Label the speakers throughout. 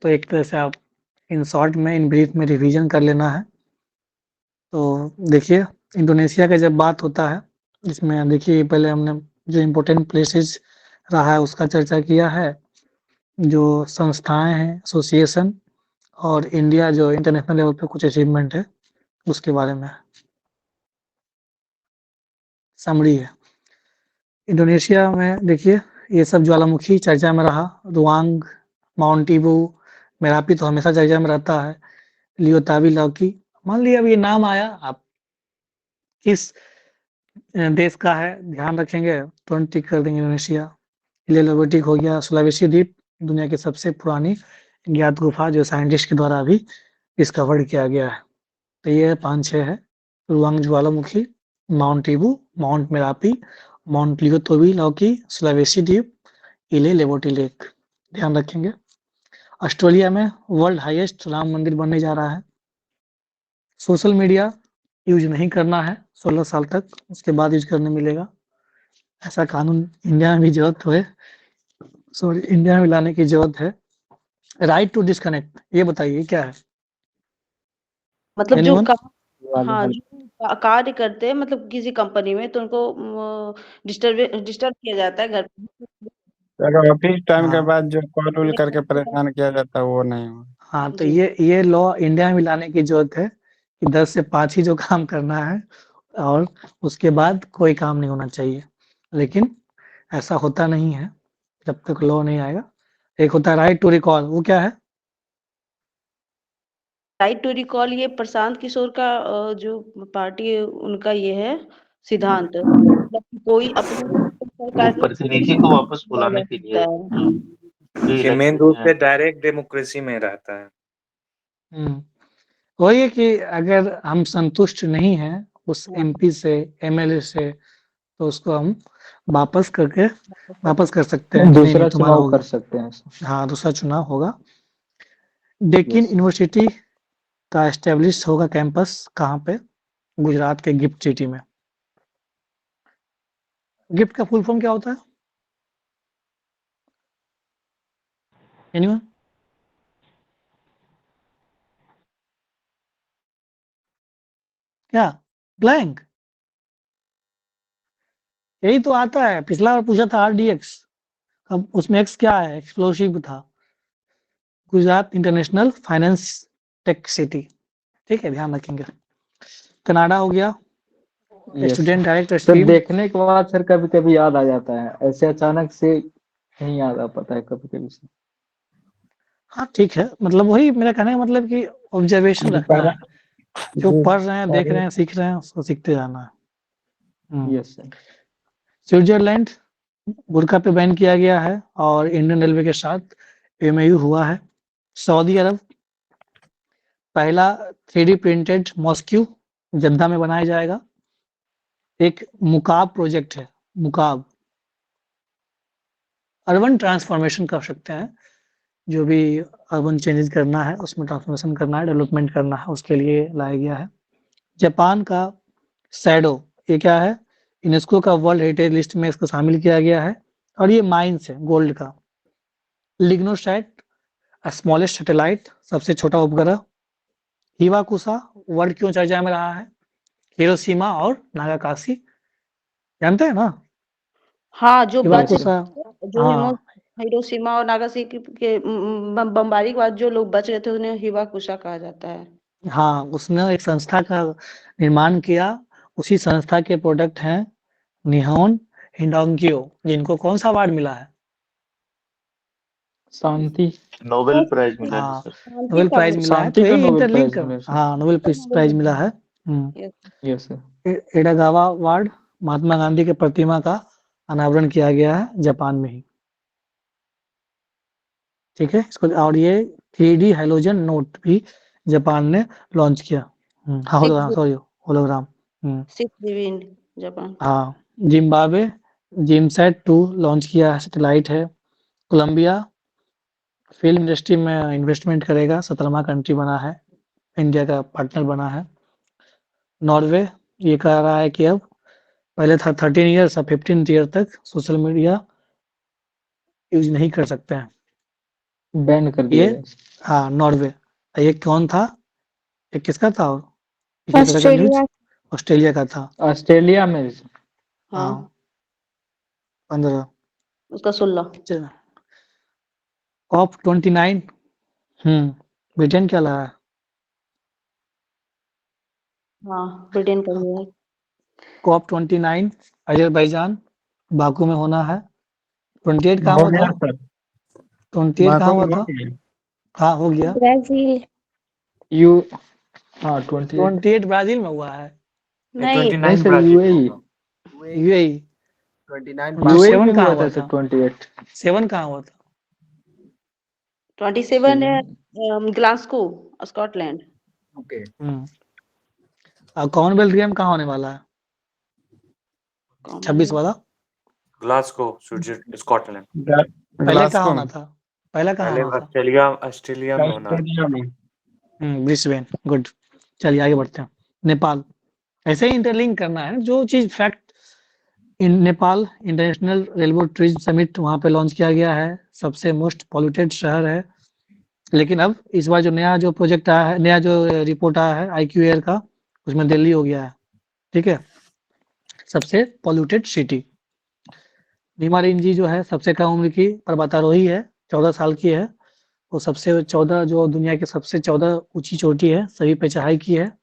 Speaker 1: तो एक तरह से आप इन शॉर्ट में, इन ब्रीफ में रिवीजन कर लेना है। तो देखिए, इंडोनेशिया का जब बात होता है, इसमें देखिए पहले हमने जो इम्पोर्टेंट प्लेसेस रहा है उसका चर्चा किया है, जो संस्थाएं हैं, एसोसिएशन, और इंडिया जो इंटरनेशनल लेवल पे कुछ अचीवमेंट है उसके बारे में समरी है। इंडोनेशिया में देखिए ये सब ज्वालामुखी चर्चा में रहा, रुआंग, माउंट ईबू, मेरापी तो हमेशा चर्चा में रहता है, लियोतावी लौकी। मान लिया अब ये नाम आया, आप किस देश का है ध्यान रखेंगे तुरंत टिक कर देंगे इंडोनेशिया। इलेलोवेटिक हो गया, सुलावेसी द्वीप, दुनिया की सबसे पुरानी ज्ञात गुफा जो साइंटिस्ट के द्वारा भी डिस्कवर्ड किया गया है। तो ये 5-6 है, रुआंग ज्वालामुखी, माउंट ईबू, माउंट मेरापी, माउंट लियोतोवी लौकी, सुलावेसी द्वीप, इले लेबोटी लेक, ध्यान रखेंगे। ऑस्ट्रेलिया में वर्ल्ड हाईएस्ट राम मंदिर बनने जा रहा है। सोशल मीडिया यूज नहीं करना है 16 साल तक, उसके बाद यूज करने मिलेगा। ऐसा कानून इंडिया में भी इंडिया में लाने की जरूरत है। राइट टू डिस्कनेक्ट, ये बताइए क्या है?
Speaker 2: मतलब जो
Speaker 1: एनीवन?
Speaker 2: हाँ, जो कार्य करते हैं मतलब किसी कंपनी में, तो उनको डिस्टर्ब किया जाता है घर पे।
Speaker 3: अगर ऑफिस टाइम के
Speaker 1: हाँ
Speaker 3: बाद जो कॉल वॉल करके परेशान किया जाता है वो नहीं हो।
Speaker 1: हाँ, तो
Speaker 2: जी।
Speaker 1: ये लॉ इंडिया में लाने की जरूरत है कि 10 से 5 ही जो काम करना है, और उसके बाद कोई काम नहीं होना चाहिए। लेकिन ऐसा होता नहीं है जब तक लॉ नहीं आएगा। एक होता है राइट टू रिकॉल, वो क्या है?
Speaker 2: राइट टू रिकॉल ये प्रशांत किशोर का जो पार्टी है उनका ये है सिद्धांत, मतलब कि कोई अपने सरकार के
Speaker 4: प्रतिनिधि को वापस बुलाने
Speaker 2: जा
Speaker 4: के
Speaker 2: सकता
Speaker 4: लिए
Speaker 2: है।
Speaker 5: कि मेन रूप से डायरेक्ट डेमोक्रेसी में रहता है।
Speaker 1: वही है कि अगर हम संतुष्ट नहीं हैं उस एमपी से, एमएलए से, तो उसको हम वापस कर सकते हैं कि नहीं
Speaker 6: दूसरा
Speaker 1: तुम्हारा
Speaker 6: चुनाव
Speaker 1: हो
Speaker 6: कर
Speaker 1: गया।
Speaker 6: सकते हैं।
Speaker 1: हाँ, दूसरा चुनाव होगा। डेक्कन
Speaker 6: Yes.
Speaker 1: यूनिवर्सिटी का एस्टेब्लिश होगा कैंपस, कहाँ पे? गुजरात के गिफ्ट सिटी में। गिफ्ट का फुल फॉर्म क्या होता है? एनीवन? क्या? ब्लैंक? यही तो आता है, पिछला बार पूछा था आरडीएक्स, अब उसमें एक्स क्या है? एक्सप्लोसिव था। Gujarat international finance tech city, ठीक है, ध्यान रखेंगे। कनाडा हो गया,
Speaker 6: Yes.
Speaker 1: Student direct
Speaker 6: sir
Speaker 1: stream.
Speaker 6: देखने के बाद सर कभी कभी याद आ जाता है, ऐसे अचानक से नहीं याद आ पाता है कभी कभी से।
Speaker 1: हाँ ठीक है, मतलब वही मेरा कहने का मतलब कि ऑब्जर्वेशन रखना है, जो पढ़ रहे हैं, देख रहे हैं, सीख रहे हैं, उसको सीखते जाना है।
Speaker 6: Yes sir.
Speaker 1: स्विट्जरलैंड बुर्का पे बैन किया गया है और इंडियन रेलवे के साथ एमओयू हुआ है। सऊदी अरब पहला 3D प्रिंटेड मॉस्क्यू जद्दा में बनाया जाएगा। एक मुकाब प्रोजेक्ट है, मुकाब अर्बन ट्रांसफॉर्मेशन कर सकते हैं, जो भी अर्बन चेंजेस करना है उसमें ट्रांसफॉर्मेशन करना है, डेवलपमेंट करना है, उसके लिए लाया गया है। जापान का सैडो, ये क्या है? यूनेस्को का वर्ल्ड हेरिटेज लिस्ट में इसको शामिल किया गया है, और ये माइंस है गोल्ड का। लिग्नोसैट स्मॉलेस्ट सैटेलाइट, सबसे छोटा उपग्रह। हिवाकुसा वर्ल्ड क्यों चर्चा में रहा है? हिरोशिमा और नागासाकी, जानते हैं ना?
Speaker 2: हाँ, जो बच
Speaker 1: हिवाकुसा,
Speaker 2: जो
Speaker 1: हाँ
Speaker 2: हिरोशिमा और नागासाकी के बमबारी के बाद जो लोग बच गए थे उन्हें हिवाकुशा कहा जाता है।
Speaker 1: हाँ, उसने एक संस्था का निर्माण किया, उसी संस्था के प्रोडक्ट हैं निहोन हिंडोंग्यो, जिनको कौन सा अवार्ड मिला है?
Speaker 6: शांति
Speaker 4: नोबेल प्राइज मिला है
Speaker 1: हाँ,
Speaker 4: सर।
Speaker 1: नोबेल प्राइज मिला है, तो
Speaker 6: शांति का
Speaker 1: यही
Speaker 6: नोबेल
Speaker 1: इंटरलिंक
Speaker 6: प्राइज मिला
Speaker 1: कर,
Speaker 6: सर।
Speaker 1: हाँ नोबेल प्राइज मिला है।
Speaker 6: Yes sir.
Speaker 1: एडागावा अवार्ड महात्मा गांधी के प्रतिमा का अनावरण किया गया है जापान में ही, ठीक है इसको। और ये 3D हेलोजन नोट भी जापान ने लॉन्च किया। Sorry, hologram.
Speaker 2: 6 जापान।
Speaker 1: हाँ, जिम्बाब्वे जिमसैट 2 लॉन्च किया है, सैटेलाइट है। कोलंबिया फिल्म इंडस्ट्री में इन्वेस्टमेंट करेगा, 17वां कंट्री बना है, इंडिया का पार्टनर बना है। नॉर्वे ये कह रहा है कि अब पहले था 13 ईयर्स, अब 15 ईयर तक सोशल मीडिया यूज नहीं कर सकते हैं।
Speaker 6: बैन कर
Speaker 1: ये
Speaker 6: दिया गया।
Speaker 1: हाँ नॉर्वे। ये कौन था? ये किसका था? और इसी तरह का न्यूज
Speaker 7: ऑस्ट्रेलिया।
Speaker 1: ऑस्ट्रेलिया का था।
Speaker 6: ऑस्ट्रेलिया में
Speaker 2: हाँ,
Speaker 1: हाँ 15।
Speaker 2: उसका 16।
Speaker 1: कॉप 29। ब्रिटेन क्या लगा है?
Speaker 2: हाँ, ब्रिटेन का ही है।
Speaker 1: कॉप 29 अजरबैजान बाकू में होना है। 28 कहाँ
Speaker 3: हो
Speaker 1: हुआ
Speaker 3: गया
Speaker 1: था?
Speaker 3: सर,
Speaker 1: 28 कहाँ
Speaker 3: बाको
Speaker 1: हुआ
Speaker 3: में हो
Speaker 1: था?
Speaker 3: गया।
Speaker 1: हाँ हो गया।
Speaker 7: ब्राजील।
Speaker 6: यू हाँ 28
Speaker 1: 28 ब्राजील में हुआ है।
Speaker 2: नहीं,
Speaker 5: 29
Speaker 6: सर
Speaker 5: ब्राजील में
Speaker 6: यूएई
Speaker 5: होगा।
Speaker 1: यूएई।
Speaker 6: 27 में
Speaker 1: 7 कहाँ
Speaker 6: हुआ
Speaker 1: हुआ
Speaker 6: था सर
Speaker 1: था?
Speaker 6: 28।
Speaker 1: 7 कहाँ हुआ था?
Speaker 2: 27 है ग्लासगो, स्कॉटलैंड।
Speaker 1: और कॉमनवेल्थ गेम कहाँ होने वाला है? 26 वाला
Speaker 5: ग्लासगो, स्कॉटलैंड।
Speaker 1: पहले कहाँ
Speaker 3: ग्लासगो
Speaker 1: होना
Speaker 3: में,
Speaker 1: था? पहले कहाँ
Speaker 5: पहले
Speaker 1: होना था?
Speaker 5: ऑस्ट्रेलिया में होना है।
Speaker 3: ऑस्ट्रेलिया में।
Speaker 1: ब्रिस्बेन। गुड। चलिए आगे बढ़ते हैं। नेपाल। ऐसे ही इंटरलिंक करना है जो चीज fact. Nepal international railway tourism summit वहां पे लॉन्च किया गया है। सबसे मोस्ट पॉल्यूटेड शहर है। लेकिन अब इस बार जो नया जो प्रोजेक्ट आया है, नया जो रिपोर्ट आया है IQ एयर का, उसमें दिल्ली हो गया है। ठीक है, सबसे पॉल्यूटेड सिटी। नीमा रिंजी जो है सबसे कम उम्र की पर्वतारोही है, 14 साल की है। वो सबसे 14 जो दुनिया की सबसे 14 ऊंची चोटी है, सभी पे चढ़ाई की है।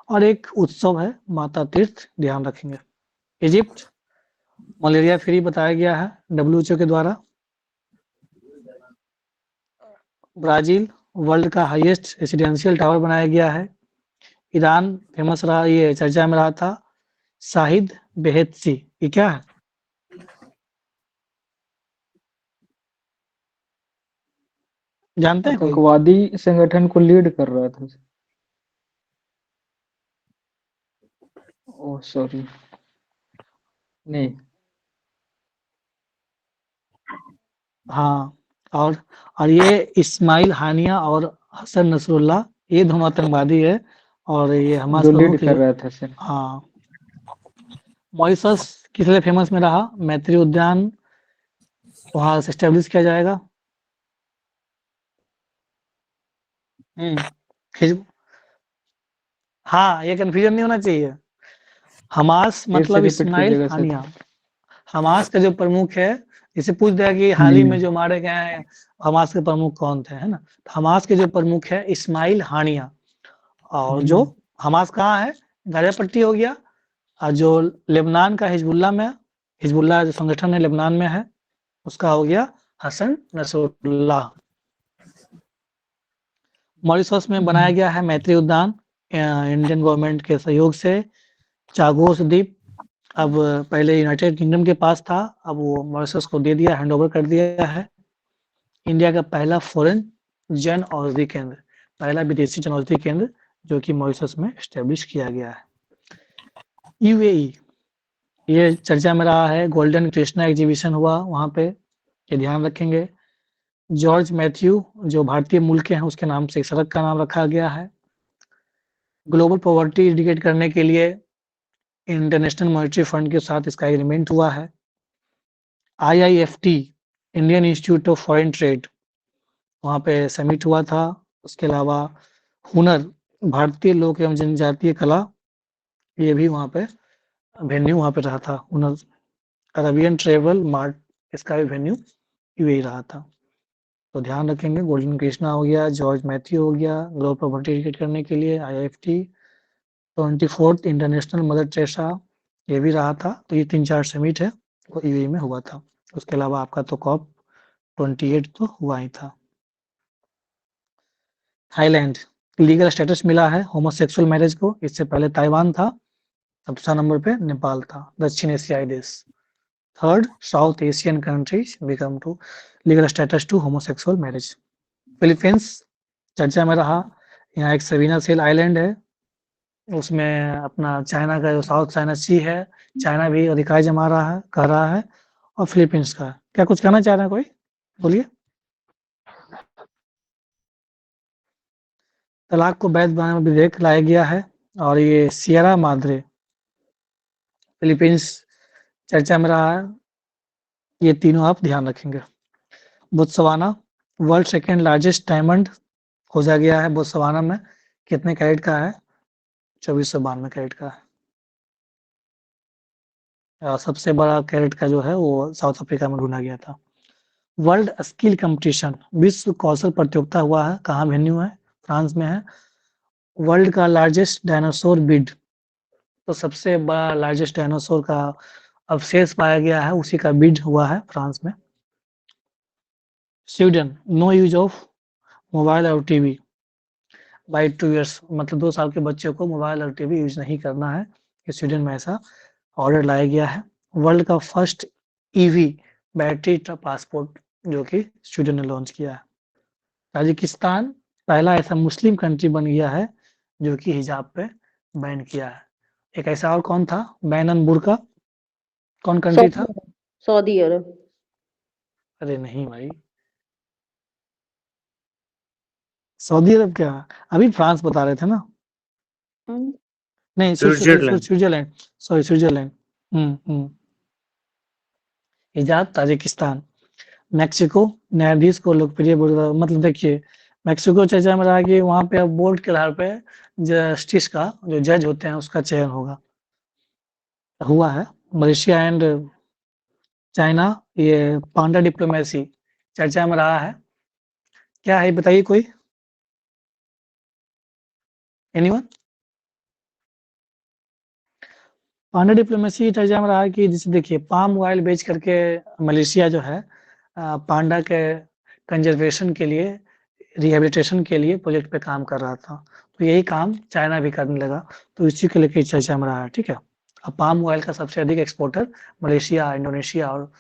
Speaker 1: और एक उत्सव है माता तीर्थ, ध्यान रखेंगे। इजिप्ट मलेरिया फ्री बताया गया है WHO के द्वारा। ब्राजील वर्ल्ड का हाईएस्ट रेसिडेंशियल टावर बनाया गया है। ईरान फेमस रहा, ये चर्चा में रहा था, शाहिद बेहेत्सी। ये क्या है? जानते हैं कोई?
Speaker 6: आतंकवादी संगठन को लीड कर रहा था। ओह सॉरी, नहीं।
Speaker 1: हाँ। और ये इस्माइल हानिया और हसन नसरुल्लाह, ये दोनों आतंकवादी है। और ये हमास
Speaker 6: जो लीड
Speaker 1: प्रमुख
Speaker 6: कर
Speaker 1: जो
Speaker 6: रहा था सर।
Speaker 1: हाँ। मॉरिशस किस लिए फेमस में रहा? मैत्री उद्यान वहां से एस्टेब्लिश किया जाएगा। हिज- हाँ, ये कंफ्यूजन नहीं होना चाहिए। हमास
Speaker 6: फिर से
Speaker 1: मतलब
Speaker 6: रिपीट
Speaker 1: इस्माइल
Speaker 6: कीजिएगा सर।
Speaker 1: हानिया। हमास का जो प्रमुख है, इसे पूछ दिया कि हाल ही में जो मारे गए हैं हमास के प्रमुख कौन थे, है ना? तो हमास के जो प्रमुख है इस्माइल हानिया। और जो हमास कहाँ है? गाजा पट्टी हो गया। और जो लेबनान का हिजबुल्ला में, हिजबुल्ला जो संगठन है लेबनान में है, उसका हो गया हसन नसरुल्लाह। मॉरिशस में बनाया गया है मैत्री उद्यान इंडियन गवर्नमेंट के सहयोग से। चागोस द्वीप अब पहले यूनाइटेड किंगडम के पास था, अब वो मॉरिशस को दे दिया, हैंड ओवर कर दिया है। इंडिया का पहला फॉरेन जन औषधि केंद्र, पहला विदेशी जन औषधि केंद्र जो कि मॉरिशस में एस्टेब्लिश किया गया है। यूएई, ये चर्चा में रहा है, गोल्डन कृष्णा एग्जीबिशन हुआ वहां पे, ये ध्यान रखेंगे। जॉर्ज मैथ्यू जो भारतीय मूल के हैं, उसके नाम से एक सड़क का नाम रखा गया है। ग्लोबल पॉवर्टी इंडिकेट करने के लिए इंटरनेशनल मॉनेटरी फंड के साथ इसका एग्रीमेंट हुआ है। IIFT Indian institute of foreign trade, वहाँ पे समिट हुआ था। उसके अलावा हुनर भारतीय लोक एवं जनजातीय कला, ये भी वहाँ पे वेन्यू वहाँ पे रहा था। हुनर अरबियन ट्रेवल मार्ट, इसका भी वेन्यू यूएई रहा था। तो ध्यान रखेंगे, गोल्डन कृष्णा हो गया, जॉर्ज मैथ्यू हो गया, ग्लोबल पॉवर्टी इंडिकेट करने के लिए IIFT। 24th international mother Teresa, ये भी रहा था। तो ये 3-4 समिट है वो यूएई में हुआ था। उसके अलावा आपका तो COP 28 तो हुआ ही था। थाईलैंड लीगल स्टेटस मिला है होमोसेक्सुअल मैरिज को, इससे पहले ताइवान था, सबसे नंबर पे नेपाल था। दक्षिण एशियाई देश। Third south Asian countries become to legal status to homosexual marriage. Philippines चर्चा में रहा, यहाँ एक सवीना सेल आइलैंड है, उसमें अपना चाइना का जो साउथ चाइना सी है, चाइना भी अधिकार जमा रहा है, कह रहा है। और फिलीपींस का क्या कुछ कहना चाह रहे हैं कोई? बोलिए। तलाक को वैध बनाने में विधेयक लाया गया है। और ये सियरा माद्रे फिलीपींस चर्चा में रहा है। ये तीनों आप ध्यान रखेंगे। Botswana world second largest diamond खोजा गया है बोत्सवाना में, कितने कैरेट का है? 2492 कैरेट का है। सबसे बड़ा कैरेट का जो है वो साउथ अफ्रीका में ढूंढा गया था। वर्ल्ड स्किल कंपटीशन, विश्व कौशल प्रतियोगिता हुआ है, कहाँ वेन्यू है? फ्रांस में है। वर्ल्ड का लार्जेस्ट डायनासोर ब्रीड, तो सबसे बड़ा लार्जेस्ट डायनासोर का अवशेष पाया गया है, उसी का ब्रीड हुआ है फ्रांस में। Sweden, no use of mobile और टीवी बाय 2 इयर्स, मतलब 2 साल के बच्चे को मोबाइल और टीवी यूज नहीं करना है। स्वीडन में ऐसा ऑर्डर लाया गया है। वर्ल्ड का फर्स्ट ईवी बैटरी पासपोर्ट जो कि स्वीडन ने लॉन्च किया है। ताजिकिस्तान पहला ऐसा मुस्लिम कंट्री बन गया है जो कि हिजाब पे बैन किया है। एक ऐसा और कौन था बैनन बुर्का, कौन कंट्री था?
Speaker 2: सऊदी अरब।
Speaker 1: अरे नहीं भाई, सऊदी अरब क्या, अभी फ्रांस बता रहे थे ना। नहीं
Speaker 5: स्विट्जरलैंड।
Speaker 1: Switzerland, sorry Switzerland. हिजाब ताजिकिस्तान। मैक्सिको, न्यायाधीश को लोकप्रिय मतलब देखिए मैक्सिको चर्चा में रहा कि वहां पे अब वोट के आधार पे जस्टिस का जो जज होते हैं उसका चयन होगा, हुआ है। मलेशिया एंड चाइना, ये पांडा डिप्लोमेसी चर्चा में रहा है, क्या है बताइए कोई, एनीवन? पांडा डिप्लोमेसी चर्चा में रहा है कि जैसे देखिए पाम ऑयल बेच करके मलेशिया जो है पांडा के कंजर्वेशन के लिए, रिहेबिलिटेशन के लिए प्रोजेक्ट पे काम कर रहा था, तो यही काम चाइना भी करने लगा, तो इसी के लेकर चर्चा में रहा है। ठीक है, अब पाम ऑयल का सबसे अधिक एक्सपोर्टर मलेशिया, इंडोनेशिया, और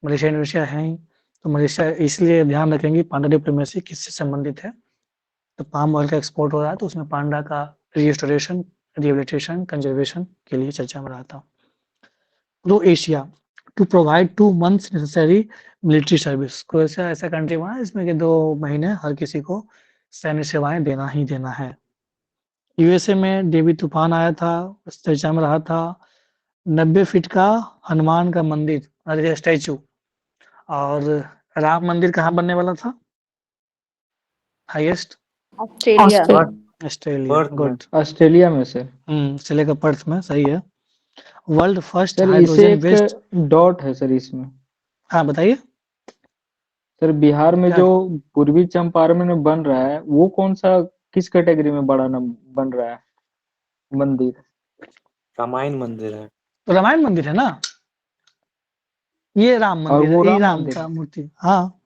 Speaker 1: मलेशिया इंडोनेशिया है ही, तो मलेशिया इसलिए ध्यान रखेंगे पांडा डिप्लोमेसी किससे संबंधित है। तो पाम ऑयल का एक्सपोर्ट हो रहा है तो उसमें पांडा का रिस्टोरेशन, रिहेबिलिटेशन, कंजर्वेशन के लिए चर्चा में रहा था। Pro Asia, to provide 2 months necessary military service, कोई ऐसा कंट्री बना जिसमें कि 2 महीने हर किसी को सैन्य सेवाएं देना ही देना है। यूएसए में डेवी तूफान आया था, इस चर्चा में रहा था। 90 फीट का हनुमान का मंदिर, अरे स्टैचू, और राम मंदिर कहाँ बनने वाला था हाईएस्ट?
Speaker 2: ऑस्ट्रेलिया।
Speaker 1: ऑस्ट्रेलिया,
Speaker 5: पर्थ में।
Speaker 1: गुड।
Speaker 6: ऑस्ट्रेलिया में से।
Speaker 1: ऑस्ट्रेलिया का पर्थ में, सही है। वर्ल्ड फर्स्ट
Speaker 6: सर इसे
Speaker 1: हाइड्रोजन
Speaker 6: एक
Speaker 1: बेस्ड,
Speaker 6: डॉट है सर इसमें।
Speaker 1: हाँ बताइए
Speaker 6: सर बिहार में
Speaker 1: क्या?
Speaker 6: जो पूर्वी चंपारण में बन रहा है वो कौन सा, किस कैटेगरी में बड़ा बन रहा है मंदिर?
Speaker 5: रामायण मंदिर है।
Speaker 1: तो रामायण मंदिर है ना, ये राम
Speaker 6: और
Speaker 1: मंदिर
Speaker 6: वो
Speaker 1: है, ये
Speaker 6: राम
Speaker 1: राम
Speaker 6: मंदिर
Speaker 1: का
Speaker 6: है।
Speaker 1: मूर्ति, हाँ।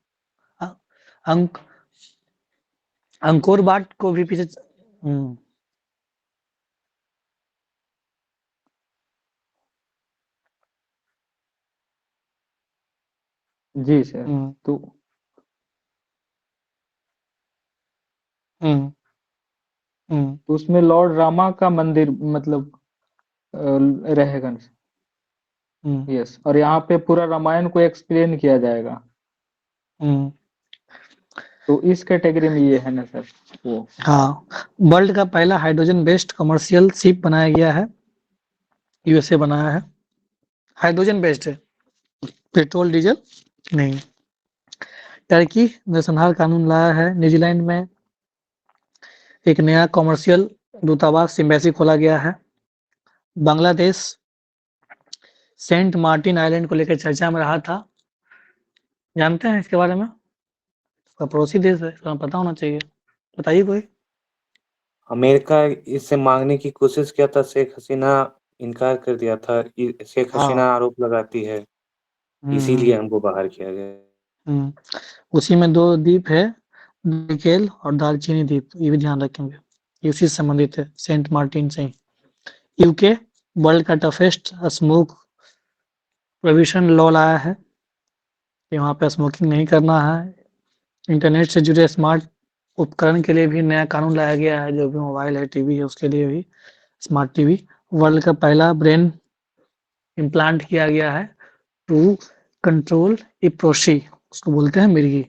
Speaker 1: अंक अंकोर बाट को भी पीछे
Speaker 6: जी सर। तो उसमें लॉर्ड रामा का मंदिर मतलब रहेगा। यस, और यहाँ पे पूरा रामायण को एक्सप्लेन किया जाएगा, तो इस कैटेगरी में ये है ना सर वो।
Speaker 1: हाँ, वर्ल्ड का पहला हाइड्रोजन बेस्ड कमर्शियल शिप बनाया गया है, यूएसए बनाया है, हाइड्रोजन बेस्ड है, पेट्रोल डीजल नहीं। टर्की नरसंहार कानून लाया है। न्यूजीलैंड में एक नया कमर्शियल दूतावास एम्बेसी खोला गया है। बांग्लादेश सेंट मार्टिन आइलैंड को लेकर चर्चा में रहा था, जानते हैं इसके बारे में? इसका पड़ोसी देश है, इसका पता होना चाहिए, बताइए कोई।
Speaker 5: अमेरिका इससे मांगने की कोशिश किया था, शेख हसीना इनकार कर दिया था। शेख हसीना
Speaker 1: हाँ।
Speaker 5: आरोप लगाती है, इसीलिए हमको बाहर किया गया।
Speaker 1: उसी में 2 द्वीप है, निकेल और दालचीनी द्वीप, ये भी ध्यान रखेंगे, ये उसी से संबंधित है, सेंट मार्टिन से ही। यूके वर्ल्ड का टफेस्ट स्मोक प्रोहिबिशन लॉ लाया है कि वहाँ पे स्मोकिंग नहीं करना है। इंटरनेट से जुड़े स्मार्ट उपकरण के लिए भी नया कानून लाया गया है, जो भी मोबाइल है, टीवी है, उसके लिए भी स्मार्ट टीवी। वर्ल्ड का पहला ब्रेन इम्प्लांट किया गया है टू कंट्रोल इप्रोसी, उसको बोलते हैं मिर्गी।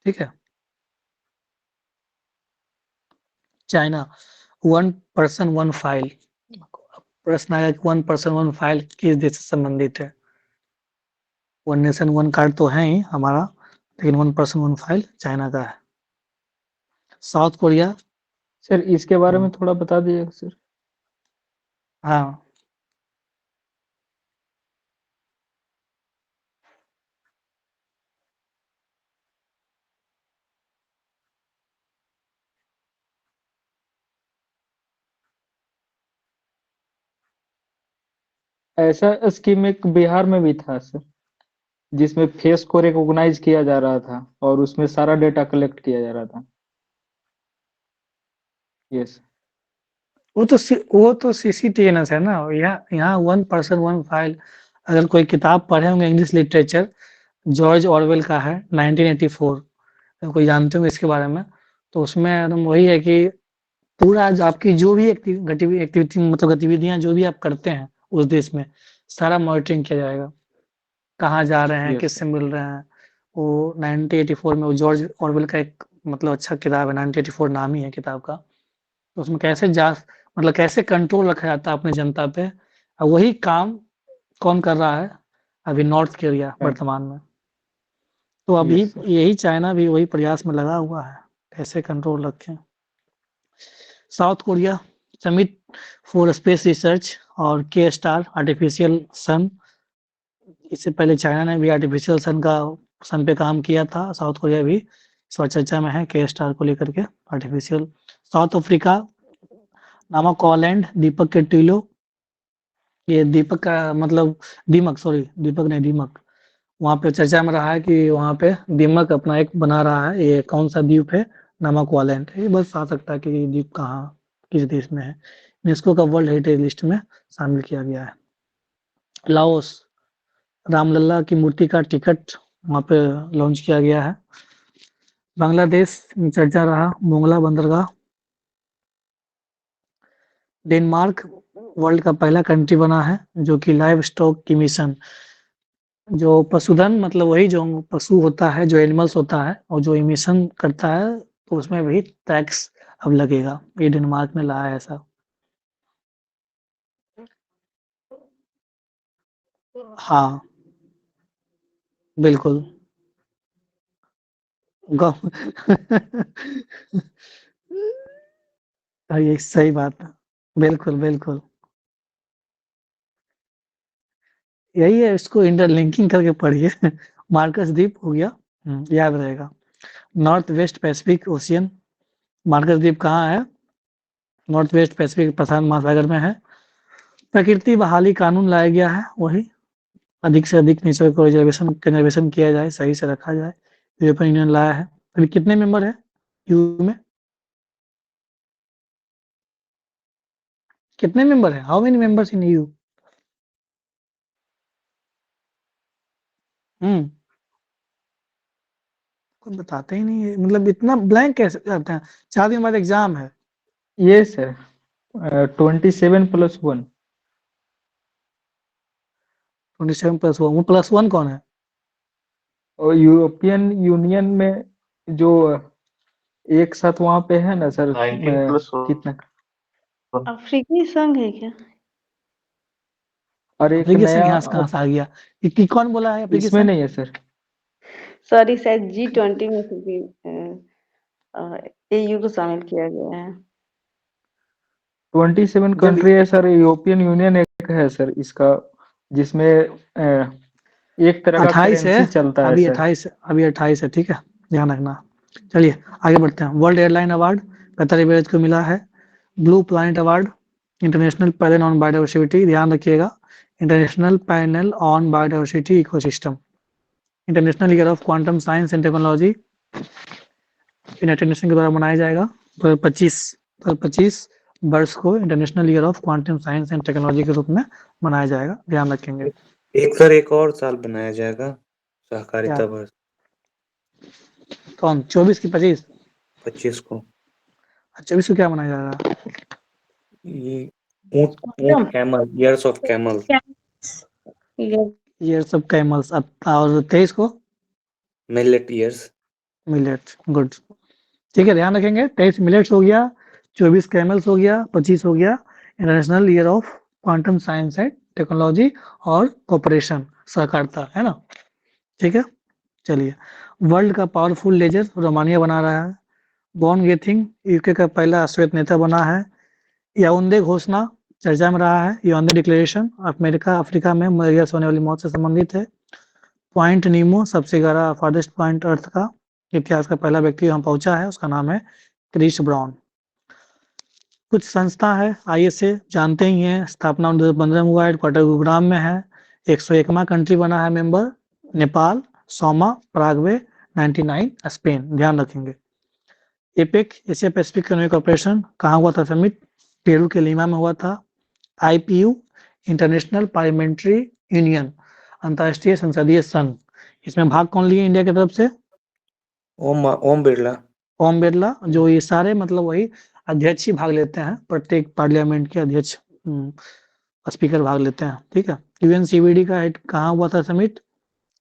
Speaker 1: ठीक है। चाइना 1 पर्सन 1 फाइल, प्रश्न आया कि 1 पर्सन 1 फाइल किस देश से संबंधित है? 1 नेशन 1 कार्ड तो है ही हमारा, लेकिन 1% 1 फाइल चाइना का है। साउथ कोरिया,
Speaker 6: सर इसके बारे में थोड़ा बता दीजिएगा सर।
Speaker 1: हाँ,
Speaker 6: ऐसा स्कीम एक बिहार में भी था सर, जिसमें फेस को रिकॉग्नाइज किया जा रहा था और उसमें सारा डेटा कलेक्ट किया जा रहा था। यस।
Speaker 1: वो तो सीसीटीएनएस है ना। यहाँ 1% 1 फाइल, अगर कोई किताब पढ़े होंगे इंग्लिश लिटरेचर, जॉर्ज ऑरवेल का है 1984, कोई जानते होंगे इसके बारे में, तो उसमें एकदम वही है कि पूरा जो आपकी जो भी एक्टिविटी मतलब गतिविधियां जो भी आप करते हैं उस देश में, सारा मॉनिटरिंग किया जाएगा। कहाँ जा रहे हैं,
Speaker 6: यस
Speaker 1: किससे
Speaker 6: सर।
Speaker 1: मिल रहे हैं। वो 1984 में वो जॉर्ज ऑरवेल का एक मतलब अच्छा किताब है, 1984 नाम ही है किताब का। तो उसमें मतलब कैसे कंट्रोल रखा जाता है अपनी जनता पे, और वही काम कौन कर रहा है अभी, नॉर्थ कोरिया वर्तमान में। तो अभी
Speaker 6: यस सर।
Speaker 1: यही चाइना भी वही प्रयास में लगा हुआ है, कैसे कंट्रोल रखें। South Korea summit for space research और के स्टार आर्टिफिशियल सन, इससे पहले चाइना ने भी आर्टिफिशियल सन पे काम किया था, साउथ कोरिया भी इस बार चर्चा में है के स्टार को लेकर के आर्टिफिशियल। साउथ अफ्रीका नामक आइलैंड, दीपक के टीलों, ये दीपक का मतलब दीमक, सॉरी दीपक नहीं दीमक, वहाँ पे चर्चा में रहा है कि वहाँ पे दीमक अपना एक बना रहा है। ये कौन सा द्वीप है, नमक वालैंड। ये बस आ सकता है कि ये द्वीप कहाँ किस देश में है। यूनेस्को का वर्ल्ड हेरिटेज लिस्ट में शामिल किया गया है। लाओस रामलला की मूर्ति का टिकट वहाँ पे लॉन्च किया गया है। बांग्लादेश में चर्चा रहा मोंगला बंदरगाह। डेनमार्क वर्ल्ड का पहला कंट्री बना है जो कि लाइव स्टॉक की मिशन, जो पशुधन मतलब वही जो पशु होता है, जो एनिमल्स होता है और जो इमिशन करता है, तो उसमें भी टैक्स अब लगेगा। ये डेनमार्क ने लाया है ऐसा। हाँ, बिल्कुल। गौ ये सही बात है। बिल्कुल, बिल्कुल। यही है, इसको इंटरलिंकिंग करके पढ़िए। मार्कस द्वीप हो गया, याद रहेगा। North west Pacific ocean, Marcus द्वीप कहाँ है, नॉर्थ वेस्ट पैसिफिक प्रशांत महासागर में है। प्रकृति बहाली कानून लाया गया है, वही अधिक से अधिक नेचर को कंजर्वेशन किया जाए, सही से रखा जाए, यूरोपियन यूनियन लाया है। अभी कितने मेंबर है यू में, कितने मेंबर है, how many members in you? कोई बताते ही नहीं है, मतलब इतना ब्लैंक कैसे करते हैं। 4 दिन बाद एग्जाम है।
Speaker 6: ये सर 27+1।
Speaker 1: 27+1, वो +1 कौन है?
Speaker 6: और यूरोपियन यूनियन में जो एक साथ वहाँ पे है ना सर,
Speaker 4: 19+1।
Speaker 6: कितना,
Speaker 2: अफ्रीकी संघ है क्या?
Speaker 6: और एक
Speaker 1: अफ्रीकी संघ
Speaker 6: नया
Speaker 1: यहाँ से कहाँ से आ गया? कि कौन बोला है अफ्रीकी
Speaker 6: इसमें
Speaker 1: संघ?
Speaker 6: नहीं है सर।
Speaker 2: सॉरी, शायद G20 में से भी EU को शामिल किया गया है।
Speaker 6: 27
Speaker 1: जब
Speaker 6: कंट्री है सर, यूरोपियन यूनियन एक है सर इसका, जिसमें एक तरह का
Speaker 1: 28 है,
Speaker 6: करेंसी चलता है सर।
Speaker 1: अभी 28 है, ठीक है, ध्यान रखना। चलिए आगे बढ़ते हैं। World airline award Qatar Airways को मिला है। Blue planet award, international panel on biodiversity, ध्यान रखिएगा, international panel on biodiversity ecosystem. International year of quantum science and technology United nation के द्वारा मनाया जाएगा 2025 वर्ष को international year of quantum science and technology के रूप में मनाया जाएगा, ध्यान रखेंगे।
Speaker 5: एक और साल बनाया जाएगा सहकारिता वर्ष,
Speaker 1: कौन 24 की 25?
Speaker 5: 25 को।
Speaker 1: 24 को क्या मनाया जाएगा?
Speaker 5: ये ऊंट camel, years of camel.
Speaker 1: Years of camels. और 23 को
Speaker 5: मिलेट ईयर्स।
Speaker 1: मिलेट, गुड, ठीक है, ध्यान रखेंगे। 23 मिलेट्स हो गया, 24 कैमल्स हो गया, 25 हो गया international year of quantum science and technology और कॉपरेशन, सहकारिता, है ना, ठीक है। चलिए, वर्ल्ड का पावरफुल लेजर रोमानिया बना रहा है। वॉन गेथिंग यूके का पहला श्वेत नेता बना है। याओंडे घोषणा चर्चा में रहा है। याओंडे डिक्लेरेशन अफ्रीका में मलेरिया से होने वाली मौत से संबंधित है। पॉइंट नीमो सबसे गहरा फार्देस्ट पॉइंट अर्थ का इतिहास का पहला व्यक्ति वहां पहुंचा है, उसका नाम है क्रिस ब्राउन। कुछ संस्था है आईएसए जानते ही हैं, स्थापना 2015 में हुआ, हेडक्वार्टर गुरुग्राम में है। 101वां कंट्री बना है member, Nepal, Soma, Paraguay, 99 Spain, ध्यान रखेंगे। APEC Asia Pacific economic corporation कहाँ हुआ था समिट? पेरू के लीमा में हुआ था। आईपीयू इंटरनेशनल पार्लियामेंट्री यूनियन, अंतर्राष्ट्रीय संसदीय संघ, इसमें भाग कौन लिए इंडिया की तरफ से?
Speaker 5: ओम बिरला।
Speaker 1: ओम बिरला, जो ये सारे मतलब वही अध्यक्ष ही भाग लेते हैं, प्रत्येक पार्लियामेंट के अध्यक्ष स्पीकर भाग लेते हैं, ठीक है। यूएनसीवीडी का हेड कहाँ हुआ था समिट?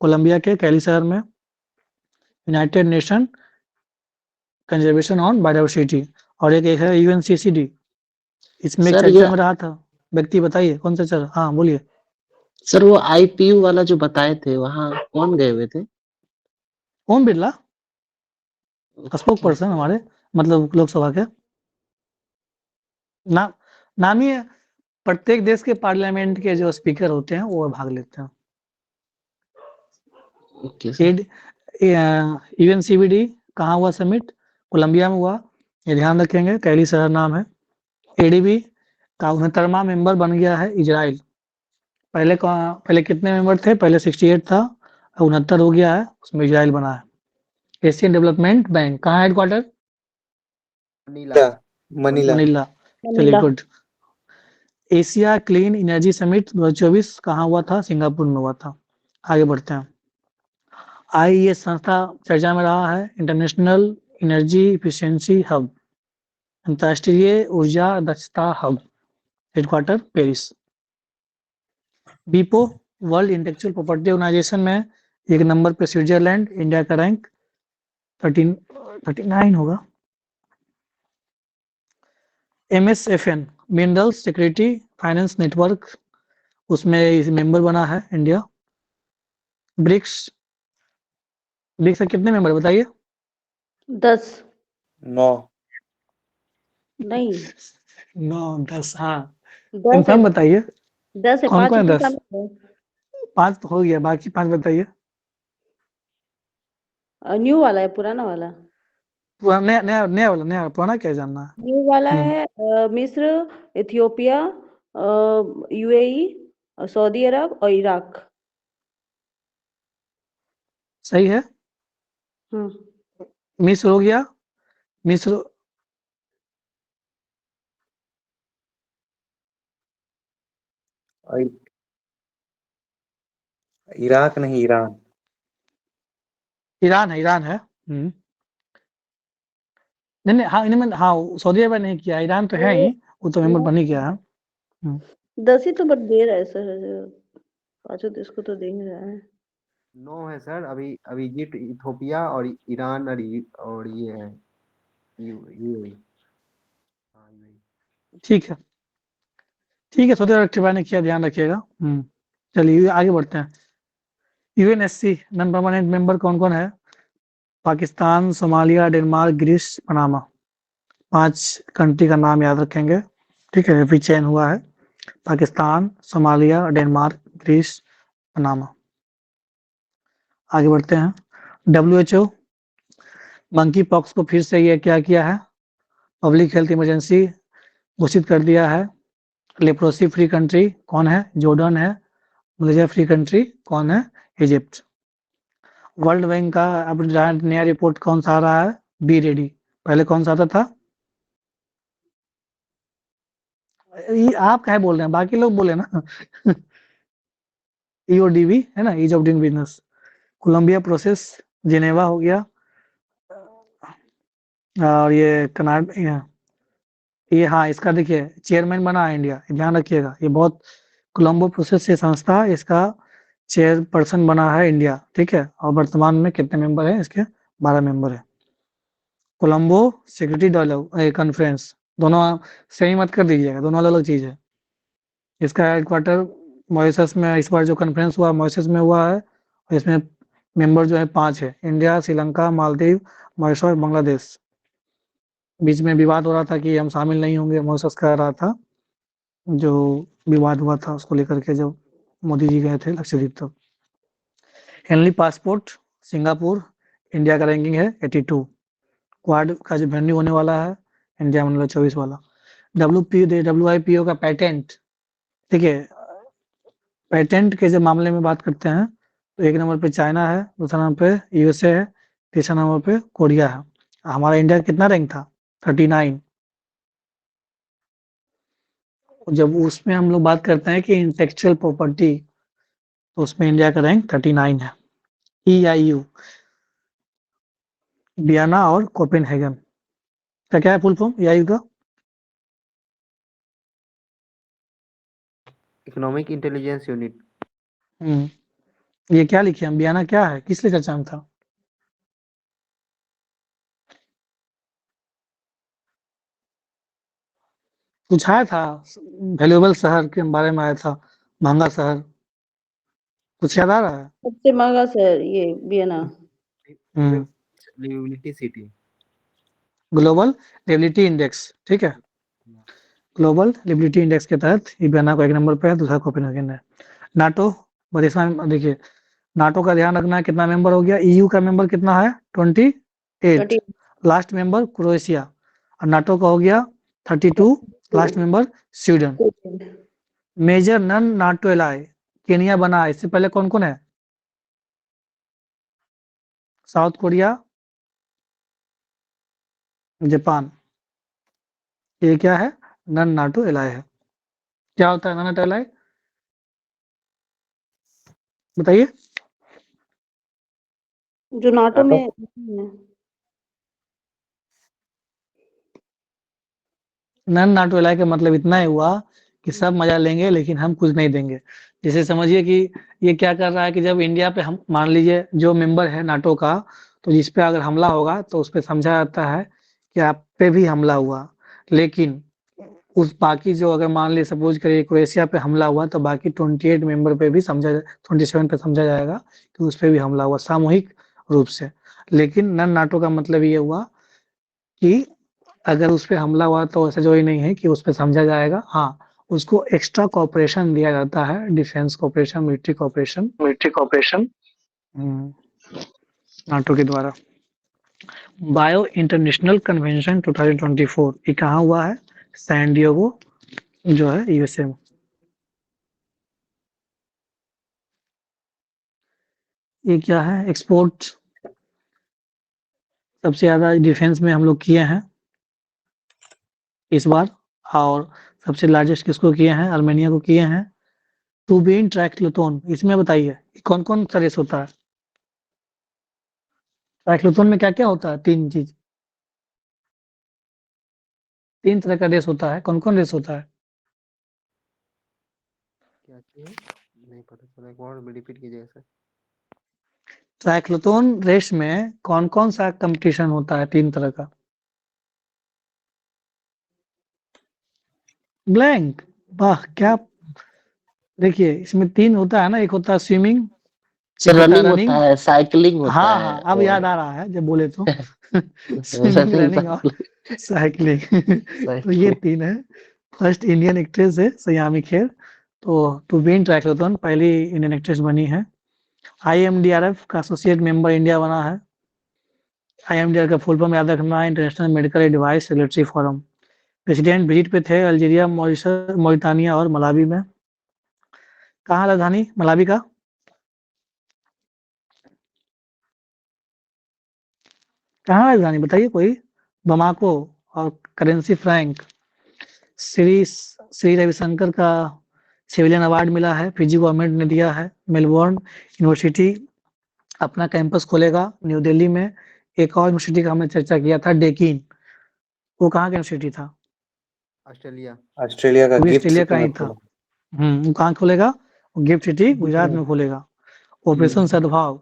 Speaker 1: कोलंबिया के कैली शहर में। United nation conservation on biodiversity, और एक है यूएनसीसीडी, इसमें
Speaker 7: सर
Speaker 1: चर्चा
Speaker 7: ये
Speaker 1: में रहा था व्यक्ति, बताइए कौन सा चल? हाँ बोलिए
Speaker 7: सर वो आईपीयू वाला जो बताए थे वहाँ कौन गए हुए थे?
Speaker 1: ओम बिरला स्पोक पर्सन हमारे, मतलब लोकसभा के नाम ही है। प्रत्येक देश के पार्लियामेंट के जो स्पीकर होते हैं वो भाग लेते हैं।
Speaker 7: Okay sir.
Speaker 1: यूएनसीवीडी कहाँ हुआ समिट? कोलंबिया में हुआ, ये ध्यान रखेंगे, कैली शहर नाम है। एडीबी का 69वां मेंबर बन गया है इजराइल। पहले कितने मेंबर थे? पहले 68 था, 69 हो गया है, उसमें इजराइल बना है। एशियन डेवलपमेंट बैंक कहाँ हेडक्वार्टर?
Speaker 5: मनीला।
Speaker 1: मनीला, चलिए good. Asia clean energy summit 2024 कहाँ हुआ था? सिंगापुर में हुआ था। आगे बढ़ते हैं। आईईएस संस्था चर्चा में रहा है, इंटरनेशनल एनर्जी इफिशिएंसी हब, अंतर्राष्ट्रीय ऊर्जा दक्षता हब, हेडक्वार्टर पेरिस। बीपो वर्ल्ड इंटेलेक्चुअल प्रॉपर्टी ऑर्गेनाइजेशन में 1 नंबर पे स्विट्जरलैंड, इंडिया का रैंक 39 होगा। एमएसएफएन मिनरल सिक्योरिटी फाइनेंस नेटवर्क, उसमें मेंबर बना है इंडिया। ब्रिक्स से कितने मेंबर बताइए?
Speaker 2: 10
Speaker 5: 9।
Speaker 2: नहीं
Speaker 1: 9 10, हाँ
Speaker 2: 10 है,
Speaker 1: कंफर्म बताइए
Speaker 2: 10 है,
Speaker 1: कौन
Speaker 2: 5
Speaker 1: कौन है?
Speaker 2: अफ्रीका
Speaker 1: 10
Speaker 2: में है।
Speaker 1: 5 तो हो गया, बाकी 5 बताइए।
Speaker 2: न्यू वाला है, पुराना वाला?
Speaker 1: नया वाला, नया पुराना क्या जानना है?
Speaker 2: न्यू वाला है मिस्र, इथियोपिया, यूएई, सऊदी अरब और इराक।
Speaker 1: सही है, मिस्र हो गया। मिस्र
Speaker 5: इराक नहीं, ईरान।
Speaker 1: ईरान है। नहीं हाँ, इनमें हाँ सऊदी अरब नहीं किया, ईरान तो है ही, वो तो मेंबर बन ही गया है।
Speaker 2: 10 ही तो बट दे रहा है सर, 5 देश को तो दे ही रहा है।
Speaker 8: 9 है सर, अभी अभी इजिप्ट, इथोपिया और ईरान और ये है यूएई। हाँ यूएई।
Speaker 1: ठीक है, सऊदी अरब ने किया, ध्यान रखिएगा। चलिए आगे बढ़ते हैं। यूएनएससी नॉन परमानेंट मेंबर कौन कौन है? Pakistan, Somalia, Denmark, Greece, Panama, 5 country का नाम याद रखेंगे, ठीक है। अभी चयन हुआ है, Pakistan, Somalia, Denmark, Greece, Panama. आगे बढ़ते हैं। WHO मंकी पॉक्स को फिर से ये क्या किया है? पब्लिक हेल्थ इमरजेंसी घोषित कर दिया है। लेप्रोसी फ्री कंट्री कौन है? जॉर्डन है। मलेरिया फ्री कंट्री कौन है? इजिप्ट। वर्ल्ड बैंक का अब नया रिपोर्ट कौन सा आ रहा है? बी रेडी, पहले कौन सा आता था? ये आप क्या बोल रहे हैं, बाकी लोग बोले ना। EODB है ना, ease of doing business. Colombia process Geneva हो गया, और ये कनाडा, ये हाँ इसका देखिए चेयरमैन बना है इंडिया, ध्यान रखिएगा। ये बहुत कोलंबो प्रोसेस से संस्था, इसका चेयरपर्सन बना है इंडिया, ठीक है। और वर्तमान में कितने मेंबर हैं इसके? 12 मेंबर है। कोलंबो सिक्योरिटी डायलॉग कॉन्फ्रेंस, दोनों सही मत कर दीजिएगा, दोनों अलग अलग चीज है। इसका हेडक्वार्टर मॉरिशस में, इस बार जो कॉन्फ्रेंस हुआ मॉरिशस में हुआ है, और इसमें मेंबर जो है 5 है, इंडिया, श्रीलंका, मालदीव, मॉरिशस और बांग्लादेश। बीच में विवाद हो रहा था कि हम शामिल नहीं होंगे, मॉरिशस कह रहा था, जो विवाद हुआ था उसको लेकर के जब मोदी जी गए थे लक्षद्वीप तब। हेनली पासपोर्ट सिंगापुर, इंडिया का रैंकिंग है 82। क्वाड का जो वेन्यू होने वाला है इंडिया में 24 वाला। WIPO का पैटेंट, ठीक है, पैटेंट के जब मामले में बात करते हैं तो 1 नंबर पे चाइना है, दूसरा नंबर पे यूएसए है, तीसरा नंबर पे कोरिया है। हमारा इंडिया कितना रैंक था? 39। जब उसमें हम लोग बात करते हैं कि इंटेलेक्चुअल प्रॉपर्टी, तो उसमें इंडिया का रैंक 39 है। EIU, वियना और कोपेनहेगन का क्या है फुल फॉर्म EIU का?
Speaker 8: Economic intelligence unit.
Speaker 1: ये क्या लिखे हम, वियना क्या है, किस लिए चर्चा में था? कुछ आया था, वैल्यूएबल शहर के बारे में आया था, महंगा शहर, कुछ याद आ रहा है?
Speaker 2: सबसे महंगा शहर ये वियना।
Speaker 8: लिविबिलिटी सिटी।
Speaker 1: ग्लोबल लिविबिलिटी इंडेक्स, ठीक है, ग्लोबल लिविबिलिटी इंडेक्स के तहत ये वियना को 1 नंबर पे है, दूसरा कोपेनहेगन है। नाटो, देखिए नाटो का ध्यान रखना है कितना मेंबर हो गया। EU का मेंबर कितना है? 28। लास्ट मेंबर क्रोएशिया, और नाटो का हो गया 32, last member Sweden. Major non NATO ally Kenya बना है, इससे पहले कौन कौन है? South Korea, Japan. ये क्या है? नन नाटो एलाई है। क्या होता है नन नाटो एलाई, बताइए?
Speaker 2: जो नाटो में है।
Speaker 1: नन नाटो एलाई का मतलब इतना ही हुआ कि सब मजा लेंगे लेकिन हम कुछ नहीं देंगे। जैसे समझिए कि ये क्या कर रहा है कि जब इंडिया पे हम मान लीजिए जो मेंबर है नाटो का, तो जिस पे अगर हमला होगा तो उस पे समझा जाता है कि आप पे भी हमला हुआ, लेकिन उस बाकी जो अगर मान लीजिए सपोज करिए क्रोएशिया पे हमला हुआ तो बाकी 28 मेंबर पे भी 27 पे समझा जाएगा कि उस पे भी हमला हुआ सामूहिक रूप से। लेकिन नन नाटो का मतलब ये हुआ कि अगर उस पे हमला हुआ तो ऐसा जो ही नहीं है कि उस पे समझा जाएगा, हाँ उसको एक्स्ट्रा कॉपरेशन दिया जाता है, defence cooperation, military cooperation NATO के द्वारा। बायो इंटरनेशनल कन्वेंशन 2024 ये कहाँ हुआ है? सैन डिएगो जो है USA में। ये क्या है? एक्सपोर्ट सबसे ज्यादा डिफेंस में हम लोग किए हैं इस बार, और सबसे लार्जेस्ट किसको किए हैं? आर्मेनिया को किए हैं। टूबिन ट्राइक्लोथोन, इसमें बताइए कौन कौन सा रेस होता है? ट्राइक्लोथोन में क्या क्या होता है? 3 चीज, 3 तरह का रेस होता है, कौन कौन रेस होता है?
Speaker 8: क्या चीज नहीं पता चला, एक बार रिपीट कीजिएगा सर।
Speaker 1: ट्राइक्लोथोन रेस में कौन कौन सा कंपटीशन होता है? 3 तरह का। ब्लैंक, वाह क्या, देखिए इसमें 3 होता है ना, एक होता है स्विमिंग,
Speaker 7: रनिंग होता है, साइकिलिंग होता
Speaker 1: हाँ
Speaker 7: है,
Speaker 1: हाँ अब
Speaker 7: और
Speaker 1: याद आ रहा है जब बोले तो स्विमिंग, रनिंग और साइकिलिंग तो ये 3 है। फर्स्ट इंडियन एक्ट्रेस है सयामी खेर, तो टू विन ट्राइक्लोथोन पहली इंडियन एक्ट्रेस बनी है। IMDRF का एसोसिएट मेंबर इंडिया बना है। IMDR का फुल फॉर्म याद रखना है, international medical advice regulatory forum. President visit पे थे अल्जीरिया, मॉरिशस, मोरिटानिया और मलावी में। कहाँ राजधानी मलावी का? कहाँ राजधानी बताइए कोई? बमाको। और करेंसी फ्रैंक। श्री रविशंकर का सिविलियन अवार्ड मिला है, फिजी गवर्नमेंट ने दिया है। मेलबोर्न यूनिवर्सिटी अपना कैंपस खोलेगा न्यू दिल्ली में। एक और यूनिवर्सिटी का हमने चर्चा किया था, डेकिन, वो कहाँ का यूनिवर्सिटी था?
Speaker 8: ऑस्ट्रेलिया।
Speaker 5: ऑस्ट्रेलिया का
Speaker 1: वो भी
Speaker 5: गिफ्ट
Speaker 1: ऑस्ट्रेलिया
Speaker 5: सिटी
Speaker 1: का ही
Speaker 5: में
Speaker 1: था।
Speaker 5: खुला।
Speaker 1: वो कहाँ खोलेगा? गिफ्ट सिटी गुजरात में खोलेगा। ऑपरेशन सद्भाव,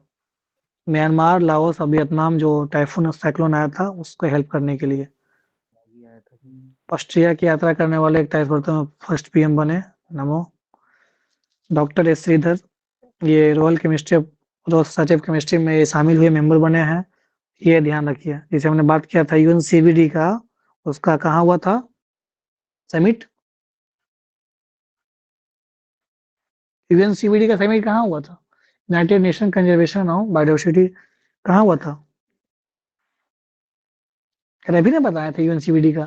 Speaker 1: म्यांमार, लाओस और वियतनाम जो टाइफून और साइक्लोन आया था उसको हेल्प करने के लिए। ऑस्ट्रिया की यात्रा करने वाले एक टाइफर्टन में फर्स्ट PM बने, नमो। डॉक्टर S श्रीधर, ये royal chemistry rose society of chemistry में ये शामिल हुए, मेंबर बने हैं, ये ध्यान रखिए। जैसे हमने बात किया था यूएनसीबीडी का, उसका कहाँ हुआ था समिट? यूएनसीबीडी का समिट कहाँ हुआ था? United nation conservation of biodiversity कहाँ हुआ था? रवि ने बताया था यूएनसीबीडी का।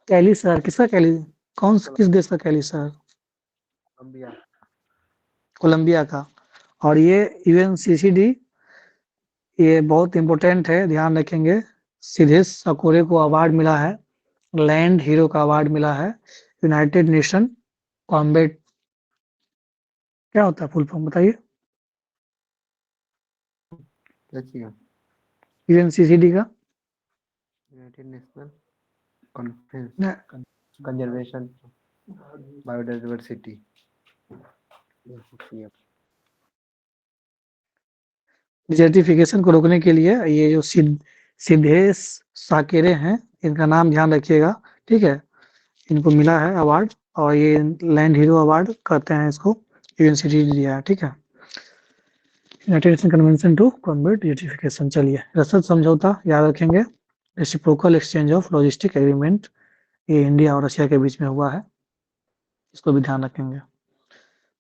Speaker 1: कैली सर, किसका कैली? किस देश का कैली सर?
Speaker 8: कोलंबिया।
Speaker 1: कोलंबिया का। और ये यूएनसीसीडी, ये बहुत इंपॉर्टेंट है, ध्यान रखेंगे। सिद्धेश सकोरे को अवार्ड मिला है, लैंड हीरो का अवार्ड मिला है। यूनाइटेड नेशन कॉम्बैट, क्या होता है फुल फॉर्म बताइए?
Speaker 8: क्या चाहिए?
Speaker 1: यूएनसीसीडी का
Speaker 8: United national conference conservation biodiversity.
Speaker 1: Desertification को रोकने के लिए ये जो सिद्धेश साकेरे हैं, इनका नाम ध्यान रखिएगा, ठीक है। इनको मिला है अवार्ड, और ये लैंड हीरो अवार्ड कहते हैं इसको, यूएनसीसीडी दिया है, ठीक है। United Nation Convention to combat desertification. चलिए, रसद समझौता याद रखेंगे, reciprocal exchange of logistic agreement, ये इंडिया और रशिया के बीच में हुआ है, इसको भी ध्यान रखेंगे।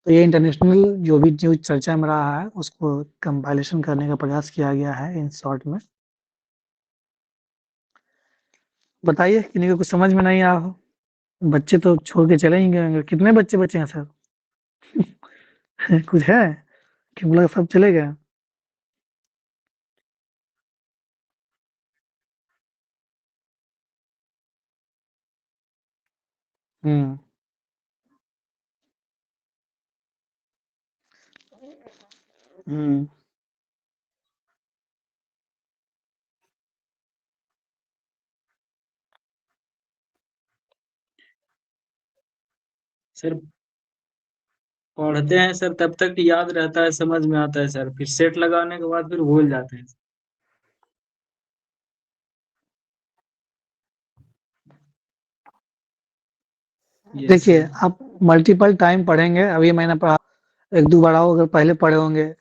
Speaker 1: तो ये इंटरनेशनल जो भी न्यूज चर्चा में रहा है उसको कंपाइलेशन करने का प्रयास किया गया है इन शॉर्ट में। बताइए, किन्हीं को कुछ समझ में नहीं आया हो? बच्चे तो छोड़ के चले ही गए। कितने बच्चे बचे हैं सर? कुछ है कि बोला सब चले गए? हम्म हम्म
Speaker 9: सर पढ़ते हैं सर, तब तक याद रहता है, समझ में आता है सर, फिर सेट लगाने के बाद फिर भूल जाते हैं। Yes,
Speaker 1: देखिए,
Speaker 9: sir.
Speaker 1: आप मल्टीपल टाइम पढ़ेंगे। अभी मैंने पढ़ा, एक दो बार अगर पहले पढ़े होंगे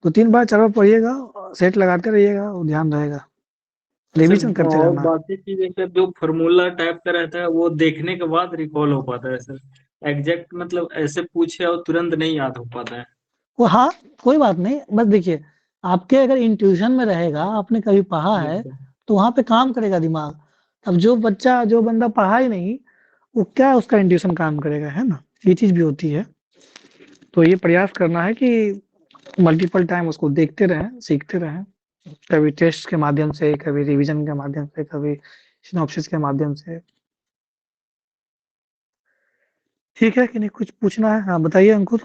Speaker 1: तो 3 बार 4 बार पढ़िएगा, सेट लगाते रहिएगा, वो ध्यान रहेगा, रिवीजन
Speaker 9: सर
Speaker 1: करते
Speaker 9: और
Speaker 1: रहना।
Speaker 9: बातें की जैसे जो फॉर्मूला टाइप का रहता है वो देखने के बाद रिकॉल हो पाता है सर। एग्जैक्ट मतलब ऐसे पूछे और तुरंत नहीं याद हो पाता है।
Speaker 1: वो हाँ, कोई बात नहीं, बस देखिए, आपके अगर इंट्यूशन में रहेगा, आपने कभी पढ़ा है, तो वहाँ पे काम करेगा दिमाग। अब जो बंदा पढ़ा ही नहीं, वो क्या उसका इंट्यूशन काम करेगा, है ना? ये चीज़ भी होती है। तो ये प्रयास करना है कि मल्टीपल टाइम उसको देखते रहें, सीखते रहें, कभी टेस्ट के माध्यम से, कभी रिवीजन के माध्यम से, कभी सिनॉप्सिस के माध्यम से। ठीक है कि नहीं? कुछ पूछना है? हाँ, बताइए अंकुर।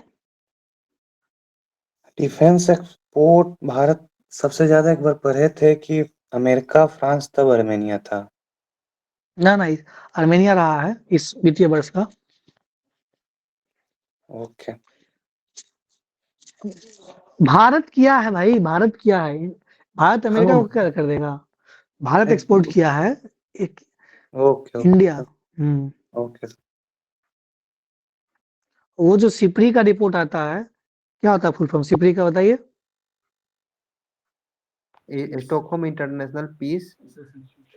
Speaker 5: डिफेंस एक्सपोर्ट भारत सबसे ज्यादा, एक बार पढ़े थे कि अमेरिका, फ्रांस, तब आर्मेनिया था।
Speaker 1: ना आर्मेनिया रहा है इस वित्तीय वर्ष का।
Speaker 5: ओके।
Speaker 1: भारत किया है भाई, भारत किया है। भारत अमेरिका को क्या कर देगा? भारत एक्सपोर्ट किया है एक
Speaker 5: ओके
Speaker 1: इंडिया।
Speaker 5: ओके।
Speaker 1: वो जो सिपरी का रिपोर्ट आता है, क्या होता है फुल फॉर्म सिपरी का, बताइए?
Speaker 8: Stockholm International Peace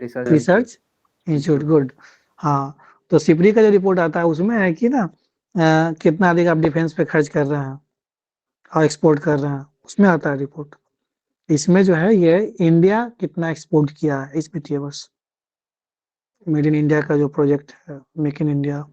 Speaker 1: Research Institute, good. हाँ, तो सिपरी का जो रिपोर्ट आता है उसमें है कि ना कितना अधिक आप डिफेंस पे खर्च कर रहे हैं और एक्सपोर्ट कर रहे हैं, उसमें आता है रिपोर्ट। इसमें जो है ये इंडिया कितना एक्सपोर्ट किया है इस वित्तीय वर्ष, मेड इन इंडिया का जो प्रोजेक्ट है, मेक इन इंडिया।